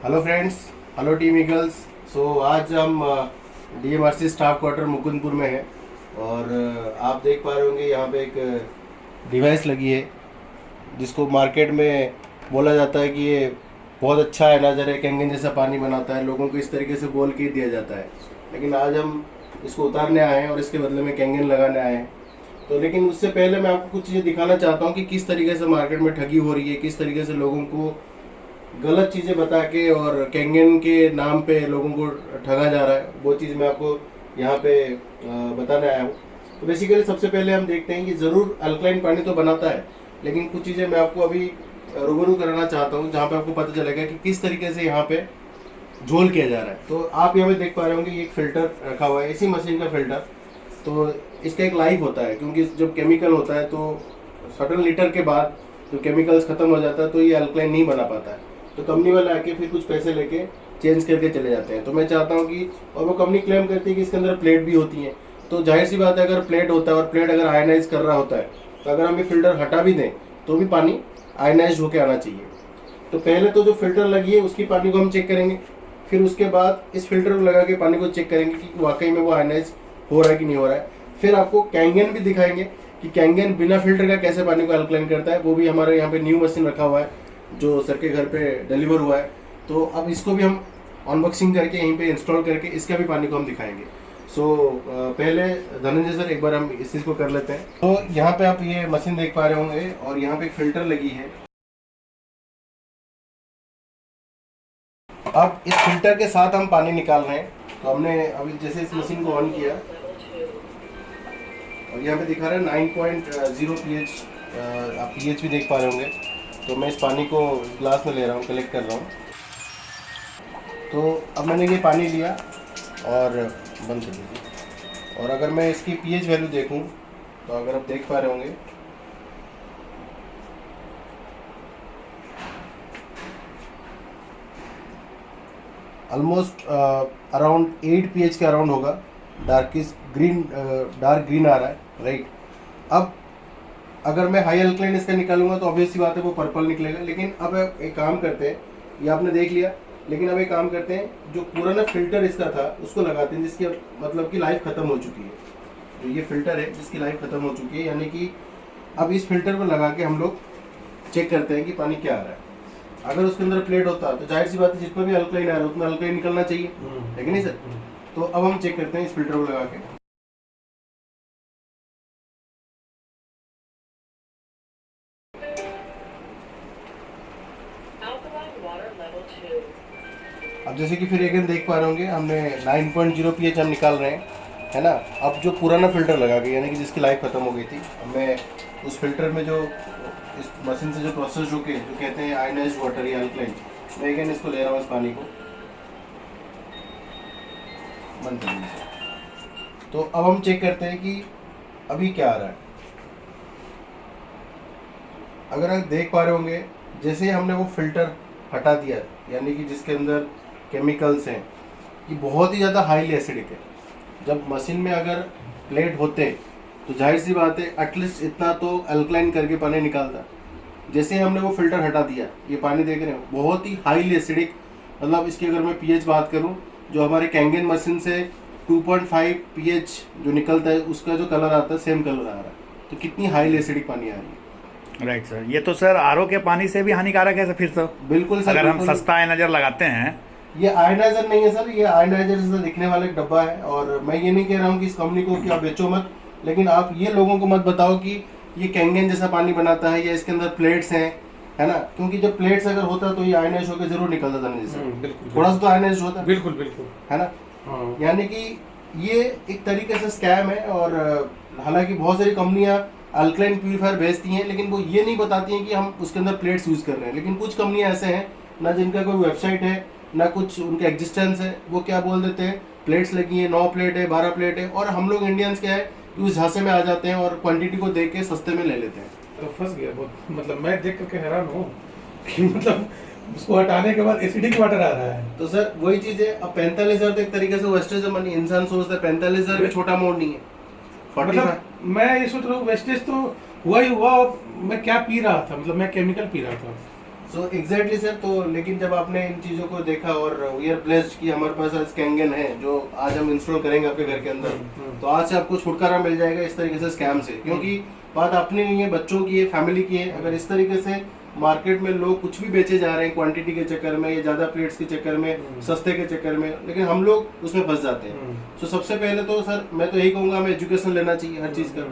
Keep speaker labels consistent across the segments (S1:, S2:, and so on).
S1: Hello friends, hello team eagles. So आज हम DMRC staff quarter Mukundpur में हैं और आप देख पा रहे होंगे यहाँ पे एक डिवाइस लगी है जिसको मार्केट में बोला जाता है कि ये बहुत अच्छा एनाजर है, कैंगन जैसा पानी बनाता है। लोगों को इस तरीके से बोल के दिया जाता है, लेकिन आज हम इसको उतारने आए हैं और इसके बदले में कैंगन लगाने आए हैं। तो लेकिन उससे पहले मैं आपको कुछ चीज़ें दिखाना चाहता हूँ कि किस तरीके से मार्केट में ठगी हो रही है, किस तरीके से लोगों को गलत चीज़ें बता के और कैंगन के नाम पे लोगों को ठगा जा रहा है। वो चीज़ मैं आपको यहाँ पे बताने आया हूँ। तो बेसिकली सबसे पहले हम देखते हैं कि ज़रूर अल्कलाइन पानी तो बनाता है, लेकिन कुछ चीज़ें मैं आपको अभी रूबरू कराना चाहता हूँ जहाँ पे आपको पता चलेगा कि किस तरीके से यहाँ पे झोल किया जा रहा है। तो आप यहाँ पे देख पा रहे होंगे ये एक फ़िल्टर रखा हुआ है, इसी मशीन का फ़िल्टर। तो इसका एक लाइफ होता है, क्योंकि जब केमिकल होता है तो सर्टेन लीटर के बाद जो केमिकल्स ख़त्म हो जाता है तो ये अल्कलाइन नहीं बना पाता है। तो कंपनी वाले आके फिर कुछ पैसे लेके चेंज करके चले जाते हैं। तो मैं चाहता हूँ कि, और वो कंपनी क्लेम करती है कि इसके अंदर प्लेट भी होती है। तो जाहिर सी बात है, अगर प्लेट होता है और प्लेट अगर आयनाइज कर रहा होता है तो अगर हम ये फिल्टर हटा भी दें तो भी पानी आयनाइज होकर आना चाहिए। तो पहले तो जो फिल्टर लगी है उसकी पानी को हम चेक करेंगे, फिर उसके बाद इस फिल्टर को लगा के पानी को चेक करेंगे कि वाकई में वो आयनाइज हो रहा है कि नहीं हो रहा है। फिर आपको कैंगन भी दिखाएंगे कि कैंगन बिना फिल्टर का कैसे पानी को अल्कलाइन करता है। वो भी हमारे यहाँ पे न्यू मशीन रखा हुआ है जो सर के घर पे डिलीवर हुआ है। तो अब इसको भी हम अनबॉक्सिंग करके यहीं पे इंस्टॉल करके इसका भी पानी को हम दिखाएंगे। सो पहले धनंजय सर एक बार हम इस चीज़ को कर लेते हैं। तो यहाँ पे आप ये मशीन देख पा रहे होंगे और यहाँ पे एक फिल्टर लगी है। अब इस फिल्टर के साथ हम पानी निकाल रहे हैं। तो हमने अभी जैसे इस मशीन को ऑन किया और यहाँ पे दिखा रहा है 9.0 pH, आप pH भी देख पा रहे होंगे। तो मैं इस पानी को ग्लास में ले रहा हूँ, कलेक्ट कर रहा हूँ। तो अब मैंने ये पानी लिया और बंद कर दीजिए। और अगर मैं इसकी pH वैल्यू देखूँ तो अगर आप देख पा रहे होंगे ऑलमोस्ट अराउंड 8 pH के अराउंड होगा। डार्क ग्रीन आ रहा है, राइट। अब अगर मैं हाई अल्कलाइन इसका निकालूंगा तो ऑब्वियस सी बात है वो पर्पल निकलेगा। लेकिन अब एक काम करते हैं, ये आपने देख लिया, लेकिन अब एक काम करते हैं, जो पुराना फिल्टर इसका था उसको लगाते हैं, जिसकी मतलब कि लाइफ ख़त्म हो चुकी है। तो ये फिल्टर है जिसकी लाइफ ख़त्म हो चुकी है, यानी कि अब इस फिल्टर को लगा के हम लोग चेक करते हैं कि पानी क्या आ रहा है। अगर उसके अंदर प्लेट होता तो जाहिर सी बात है जितना भी अल्कलाइन आ रहा है उतना अल्कलाइन निकलना चाहिए, है कि नहीं सर। तो अब हम चेक करते हैं इस फिल्टर को लगा के। अब जैसे कि फिर अगेन देख पा रहे होंगे हमने 9.0 pH हम निकाल रहे हैं, है ना। अब जो पुराना फिल्टर लगा के, यानी कि जिसकी लाइफ ख़त्म हो गई थी, अब मैं उस फिल्टर में जो इस मशीन से जो प्रोसेस जो कहते हैं आयनाइज्ड वाटर या अल्कलाइन, मैं अगेन इसको ले रहा हूँ इस पानी को, बंद कर दीजिए। तो अब हम चेक करते हैं कि अभी क्या आ रहा है। अगर आप देख पा रहे होंगे जैसे हमने वो फिल्टर हटा दिया, यानी कि जिसके अंदर केमिकल्स हैं, ये बहुत ही ज़्यादा हाईली एसिडिक है। जब मशीन में अगर प्लेट होते तो जाहिर सी बात है एटलीस्ट इतना तो अल्कलाइन करके पानी निकालता। जैसे हमने वो फिल्टर हटा दिया, ये पानी देख रहे हो बहुत ही हाईली एसिडिक। मतलब इसकी अगर मैं pH बात करूं, जो हमारे कैंगन मशीन से 2.5 pH जो निकलता है उसका जो कलर आता है सेम कलर आ रहा है। तो कितनी हाईली एसिडिक पानी आ रही है।
S2: राइट सर, ये तो सर आरओ के पानी से भी हानिकारक है सर फिर तो।
S1: बिल्कुल सर,
S2: अगर हम
S1: बिल्कुल।
S2: सस्ता आयनाइजर लगाते हैं।
S1: ये आयनाइजर नहीं है सर, ये आयनाइजर जैसा दिखने वाला एक डब्बा है। और मैं ये नहीं कह रहा हूँ कि इस कंपनी को कि आप बेचो मत, लेकिन आप ये लोगों को मत बताओ कि ये कैंगन जैसा पानी बनाता है या इसके अंदर प्लेट्स हैं, है ना। क्योंकि जब प्लेट्स अगर होता तो ये आयनाइज होकर जरूर निकलता था जैसे, थोड़ा सा तो आयनाइज होता,
S3: बिल्कुल बिल्कुल,
S1: है ना। यानी कि ये एक तरीके से स्कैम है। और हालांकि बहुत सारी कंपनियां अल्कलाइन प्यूरीफायर बेचती हैं, लेकिन वो ये नहीं बताती हैं कि हम उसके अंदर प्लेट्स यूज़ कर रहे हैं। लेकिन कुछ कंपनियां ऐसे हैं ना जिनका कोई वेबसाइट है ना कुछ उनका एग्जिस्टेंस है, वो क्या बोल देते हैं प्लेट्स लगी हैं, 9 प्लेट है, 12 प्लेट है। और हम लोग इंडियंस क्या है कि उस झांसे में आ जाते हैं और क्वांटिटी को देख के सस्ते में ले लेते हैं।
S3: तो फंस गया बहुत। मतलब मैं देख करके हैरान हूँ कि मतलब उसको हटाने के बाद एसिडिक वाटर आ रहा है।
S1: तो सर वही चीज है। अब 45,000 तो एक तरीके से वेस्टेज मनी, इंसान सोचता है 45,000 भी छोटा अमाउंट नहीं है।
S3: मतलब मैं ये सोच रहा हूँ वेस्टेज तो हुआ ही हुआ। मैं क्या पी रहा था, मतलब मैं केमिकल पी रहा था।
S1: सो एग्जैक्टली सर, तो लेकिन जब आपने इन चीज़ों को देखा और वी आर ब्लेस्ड कि हमारे पास आज कैंगन है जो आज हम इंस्टॉल करेंगे आपके घर के अंदर, तो आज से आपको छुटकारा मिल जाएगा इस तरीके से स्कैम से। क्योंकि बात अपनी नहीं है, बच्चों की है, फैमिली की है। अगर इस तरीके से मार्केट में लोग कुछ भी बेचे जा रहे हैं क्वांटिटी के चक्कर में या ज़्यादा प्लेट्स के चक्कर में, सस्ते के चक्कर में, लेकिन हम लोग उसमें फंस जाते हैं। तो सबसे पहले तो सर मैं तो यही कहूँगा, हमें एजुकेशन लेना चाहिए हर चीज़ का,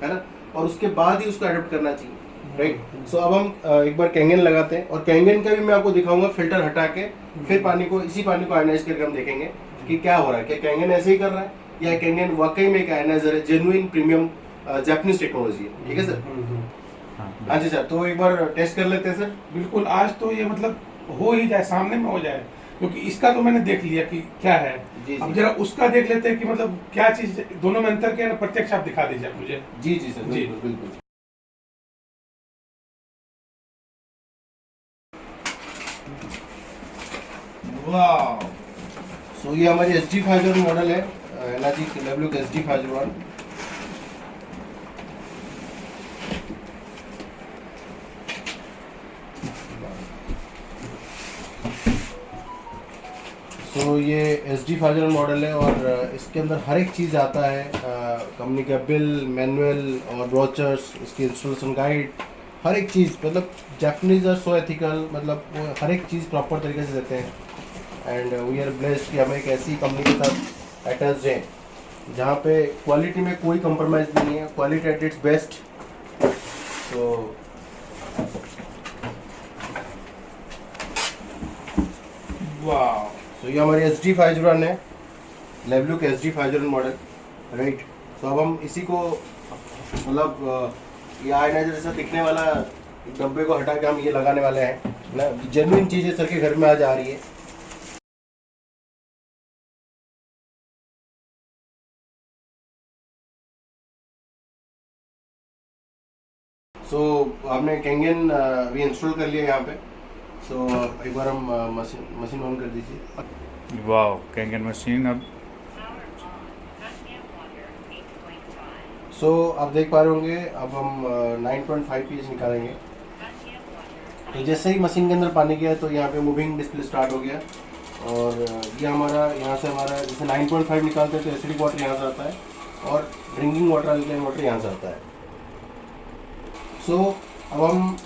S1: है ना, और उसके बाद ही उसको अडोप्ट करना चाहिए, राइट। सो अब हम एक बार कैंगन लगाते हैं, और कैंगन का भी मैं आपको दिखाऊंगा फिल्टर हटा के, फिर पानी को, इसी पानी को आयनाइज करके हम देखेंगे कि क्या हो रहा है, क्या कैंगन ऐसे ही कर रहा है या कैंगन वाकई में एक आयनाइजर है, जेन्युइन प्रीमियम जापानीज टेक्नोलॉजी है। ठीक है सर? हाँ जी सर, तो एक बार टेस्ट कर लेते हैं सर।
S3: बिल्कुल, आज तो ये मतलब हो ही जाए, सामने में हो जाए, क्योंकि इसका तो मैंने देख लिया कि क्या है।
S1: जी,
S3: अब
S1: जी।
S3: जरा उसका देख लेते हैं कि मतलब क्या चीज दोनों में अंतर क्या है ना, प्रत्यक्ष आप दिखा दीजिए आप मुझे।
S1: जी जी सर,
S3: जी।
S1: बिल्कुल बिल्कुल। वाह, सो ये हमारी SD501 मॉडल है, एनर्जी लेवलुक SD501। सो ये SD501 मॉडल है, और इसके अंदर हर एक चीज़ आता है, कंपनी का बिल, मैनुअल और ब्रोचर्स, इसकी इंस्टॉलेशन गाइड, हर एक चीज़। मतलब जापानीज आर सो एथिकल, मतलब वो हर एक चीज़ प्रॉपर तरीके से देते हैं। एंड वी आर ब्लेस्ड कि हम एक ऐसी कंपनी के साथ अटैच्ड हैं जहाँ पे क्वालिटी में कोई कंप्रोमाइज़ नहीं है, क्वालिटी एट इट्स बेस्ट। तो
S3: वाह,
S1: तो ये हमारी SD501 है, लेवलुक SD501 मॉडल, राइट। तो अब हम इसी को, मतलब ये आयनाइजर जैसा दिखने वाला डब्बे को हटा के हम ये लगाने वाले हैं ना। जेन्युइन चीज़ें सर के घर में आज आ रही है। सो हमने कैंगन भी इंस्टॉल कर लिया यहाँ पे। सो एक बार हम मशीन ऑन कर दीजिए।
S2: वाह, कैंगन मशीन अब
S1: सो आप देख पा रहे होंगे, अब हम 9.5 pH निकालेंगे। तो जैसे ही मशीन के अंदर पानी गया तो यहाँ पे मूविंग डिस्प्ले स्टार्ट हो गया, और ये हमारा यहाँ से हमारा जैसे 9.5 निकालते हैं तो एसिडिक वाटर यहाँ से आता है, और ड्रिंकिंग वाटर, अल्कलाइन वाटर यहाँ से आता है। सो अब हम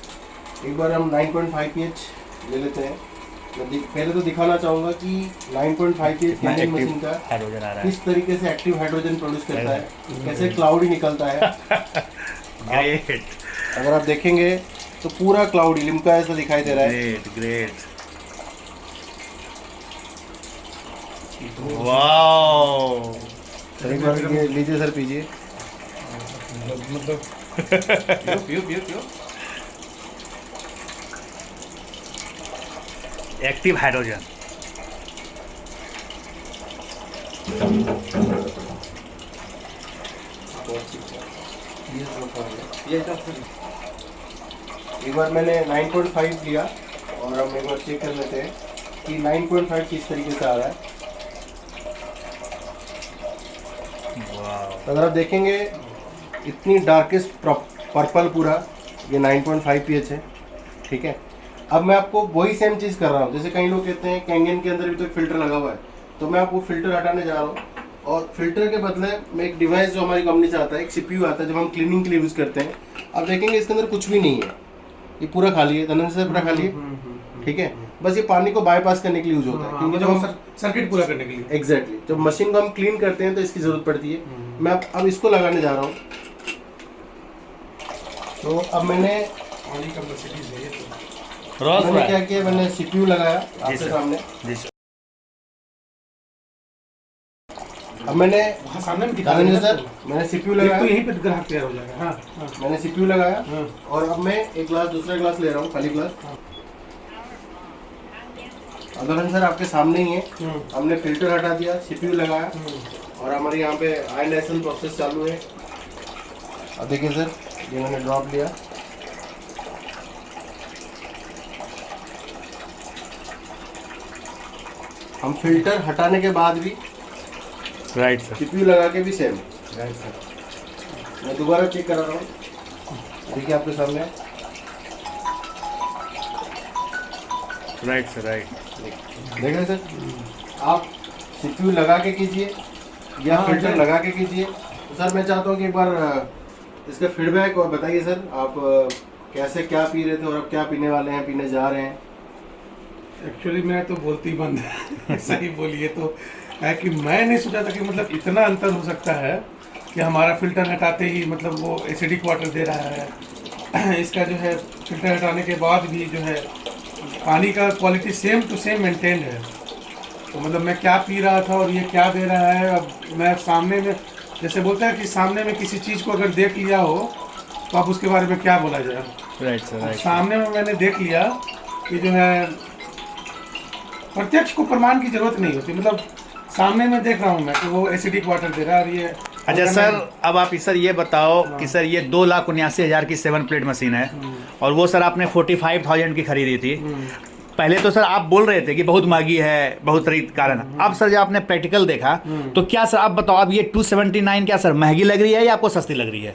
S1: एक बार हम 9.5 pH ले लेते हैं। मैं पहले तो दिखाना चाहूँगा कि 9.5 pH कैंगन मशीन का
S2: हाइड्रोजन आ रहा है।
S1: किस तरीके से एक्टिव हाइड्रोजन प्रोड्यूस करता है, कैसे क्लाउडी निकलता है।
S2: ग्रेट
S1: अगर आप देखेंगे तो पूरा क्लाउडी लिम्का ऐसा दिखाई दे रहा है।
S2: Great great, wow.
S1: सर एक बार ये लीजिए सर, पीजिए।
S3: मतलब पियो पियो पियो।
S2: एक्टिव हाइड्रोजन,
S1: एक बार मैंने 9.5 लिया, और हम एक बार चेक कर लेते हैं कि 9.5 किस तरीके से आ रहा है।
S2: वाह।
S1: तो अगर आप देखेंगे इतनी डार्केस्ट पर्पल पूरा, ये 9.5 pH है, ठीक है। अब मैं आपको वही सेम चीज़ कर रहा हूँ, जैसे कई लोग कहते हैं कैंगन के अंदर भी तो एक फ़िल्टर लगा हुआ है, तो मैं आपको फ़िल्टर हटाने जा रहा हूँ, और फिल्टर के बदले में एक डिवाइस जो हमारी कंपनी से आता है, एक CPU आता है, जब हम क्लीनिंग के लिए यूज़ करते हैं। आप देखेंगे इसके अंदर कुछ भी नहीं है, ये पूरा खाली है, धनंजय से पूरा खाली है, ठीक है। बस ये पानी को बाईपास करने के लिए यूज होता है, क्योंकि जब हम
S3: सर्किट पूरा करने के लिए,
S1: एग्जैक्टली जब मशीन को हम क्लीन करते हैं तो इसकी जरूरत पड़ती है। मैं अब इसको लगाने जा रहा हूँ। तो अब मैंने क्या किया, मैंने CPU लगाया आपके सामने। अब मैंने
S3: सामने में दिखा
S1: धनंजय सर, मैंने CPU लगाया,
S3: तो यहीं पे ग्राहक तैयार हो जाएगा। हाँ, हाँ।
S1: मैंने CPU लगाया,
S3: हाँ।
S1: और अब मैं एक ग्लास, दूसरा ग्लास ले रहा हूँ, खाली ग्लास। अगर सर आपके सामने ही है, हमने फिल्टर हटा दिया, CPU लगाया, और हमारे यहाँ पे आयनाइजेशन प्रोसेस चालू है। अब देखिए सर, ये मैंने ड्रॉप लिया, हम फिल्टर हटाने के बाद भी,
S2: राइट सर,
S1: CPU लगा के भी सेम। राइट सर, मैं दोबारा चेक करा रहा हूँ, देखिए आपके सामने।
S2: Right sir, right.
S1: देख रहे सर, आप CPU लगा के कीजिए या
S3: हाँ,
S1: फिल्टर
S3: सर।
S1: लगा के कीजिए। तो सर मैं चाहता हूँ कि एक बार इसका फीडबैक और बताइए सर, आप कैसे क्या पी रहे थे और अब क्या पीने वाले हैं, पीने जा रहे हैं।
S3: एक्चुअली मैं तो बोलती बंद है सही बोलिए तो है कि मैं नहीं सोचा था कि मतलब इतना अंतर हो सकता है कि हमारा फिल्टर हटाते ही मतलब वो एसिडिक वाटर दे रहा है। इसका जो है फिल्टर हटाने के बाद भी जो है पानी का quality same to same maintain है। तो मतलब मैं क्या पी रहा था और ये क्या दे रहा है, अब मैं सामने में जैसे बोलते हैं कि सामने में किसी चीज़ को अगर देख लिया हो तो अब उसके बारे में क्या बोला जाए।
S2: राइट सर,
S3: अब
S2: राइट।
S3: सामने में मैंने देख लिया कि जो है प्रत्यक्ष को प्रमाण की जरूरत नहीं होती, मतलब सामने में देख रहा हूँ मैं कि वो एसिडिक वाटर दे रहा है और ये
S2: अच्छा सर, अब आप सर ये बताओ कि सर ये 2,79,000 की 7 प्लेट मशीन है और वो सर आपने 45,000 की खरीदी थी। पहले तो सर आप बोल रहे थे कि बहुत महंगी है, बहुत सारी कारण। अब सर जब आपने प्रैक्टिकल देखा तो क्या सर आप बताओ, अब ये 279 क्या सर महंगी लग रही है या आपको सस्ती लग रही है?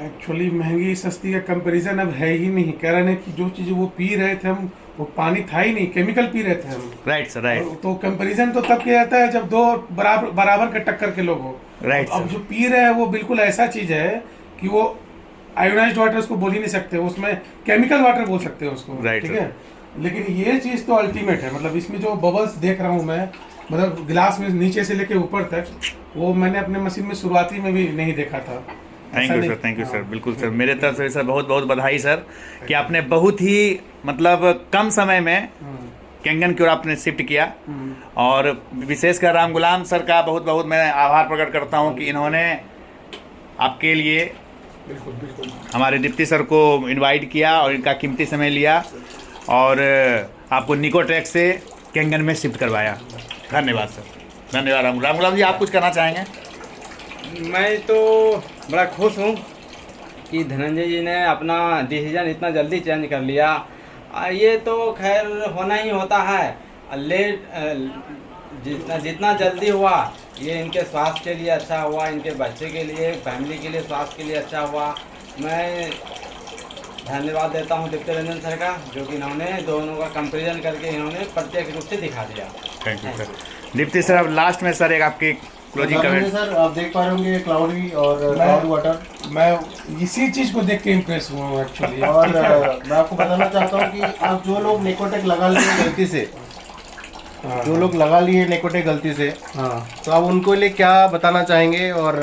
S3: एक्चुअली महंगी सस्ती का कंपैरिजन अब है ही नहीं। कह रहे हैं कि जो चीज़ वो पी रहे थे हम, वो पानी था ही नहीं, केमिकल पी रहे थे हम।
S2: Right sir, right.
S3: तो कंपैरिजन तो तब किया जाता है जब दो बराबर बराबर के टक्कर के लोग हो।
S2: राइट
S3: अब
S2: सर।
S3: जो पी रहे हैं वो बिल्कुल ऐसा चीज़ है कि वो आयोनाइज्ड वाटर उसको बोल ही नहीं सकते, उसमें केमिकल वाटर बोल सकते हैं उसको।
S2: Right,
S3: ठीक है, लेकिन ये चीज़ तो अल्टीमेट है। मतलब इसमें जो बबल्स देख रहा हूँ मैं, मतलब गिलास में नीचे से लेके ऊपर तक, वो मैंने अपने मशीन में शुरुआती में भी नहीं देखा था।
S2: Thank you sir, thank you sir, बिल्कुल सर। मेरे तरफ से सर बहुत बहुत बधाई सर कि आपने बहुत ही मतलब कम समय में कैंगन की ओर आपने शिफ्ट किया। और विशेषकर राम गुलाम सर का बहुत बहुत मैं आभार प्रकट करता हूं कि इन्होंने आपके लिए
S3: बिल्कुल बिल्कुल
S2: हमारे दीप्ति सर को इनवाइट किया और इनका कीमती समय लिया और आपको निकोटेक से कैंगन में शिफ्ट करवाया। धन्यवाद सर, धन्यवाद। राम गुलाम जी, आप कुछ कहना चाहेंगे?
S4: मैं तो बड़ा खुश हूँ कि धनंजय जी ने अपना डिसीजन इतना जल्दी चेंज कर लिया। ये तो खैर होना ही होता है। लेट जितना जितना जल्दी हुआ ये इनके स्वास्थ्य के लिए अच्छा हुआ, इनके बच्चे के लिए, फैमिली के लिए, स्वास्थ्य के लिए अच्छा हुआ। मैं धन्यवाद देता हूँ दीप्ति रंजन सर का, जो कि इन्होंने दोनों का कंपैरिजन करके इन्होंने प्रत्यक्ष रूप से दिखा दिया।
S2: Thank you sir. Deepti sir, अब लास्ट में सर एक आपकी क्लोजिंग कमेंट।
S1: सर आप देख पा रहे होंगे क्लाउडी और क्लाउड वाटर।
S3: मैं इसी चीज़ को देख के इम्प्रेस हुआ हूँ एक्चुअली।
S1: और मैं आपको बताना चाहता हूँ कि आप जो लोग निकोटेक लगा लिए गलती से, जो लोग लगा लिए निकोटेक गलती से,
S3: हाँ,
S1: तो आप उनको लिए क्या बताना चाहेंगे और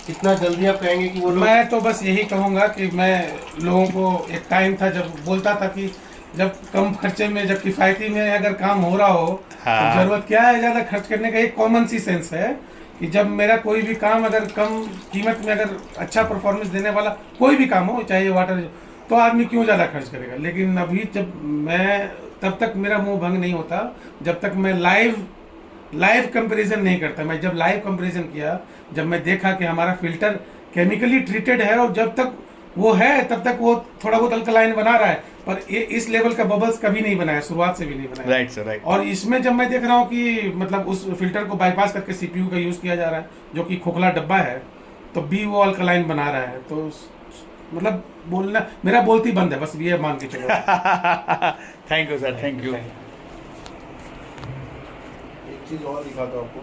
S1: कितना जल्दी आप कहेंगे कि वो लोग।
S3: मैं तो बस यही कहूँगा कि मैं लोगों को, एक टाइम था जब बोलता था कि जब कम खर्चे में, जब किफ़ायती में अगर काम हो रहा हो
S2: हाँ।
S3: तो ज़रूरत क्या है ज़्यादा खर्च करने का। एक कॉमन सी सेंस है कि जब मेरा कोई भी काम अगर कम कीमत में अगर अच्छा परफॉर्मेंस देने वाला कोई भी काम हो, चाहे ये वाटर, तो आदमी क्यों ज़्यादा खर्च करेगा। लेकिन अभी जब मैं, तब तक मेरा मुंह भंग नहीं होता जब तक मैं लाइव कंपैरिजन नहीं करता। मैं जब लाइव कंपैरिजन किया, जब मैं देखा कि हमारा फिल्टर केमिकली ट्रीटेड है और जब तक वो है तब तक वो थोड़ा बहुत अल्कलाइन बना रहा है, पर ये इस लेवल का बबल्स कभी नहीं बनाया, शुरुआत से भी नहीं बनाया।
S2: Right sir, right.
S3: और इसमें जब मैं देख रहा हूँ कि मतलब उस फिल्टर को बाईपास करके CPU का यूज़ किया जा रहा है, जो कि खोखला डब्बा है, तो भी वो अल्कलाइन बना रहा है। तो मतलब बोलना, मेरा बोलती बंद है, बस ये मान के चलो।
S2: Thank you sir, thank you.
S1: एक चीज़ और दिखाता हूँ आपको।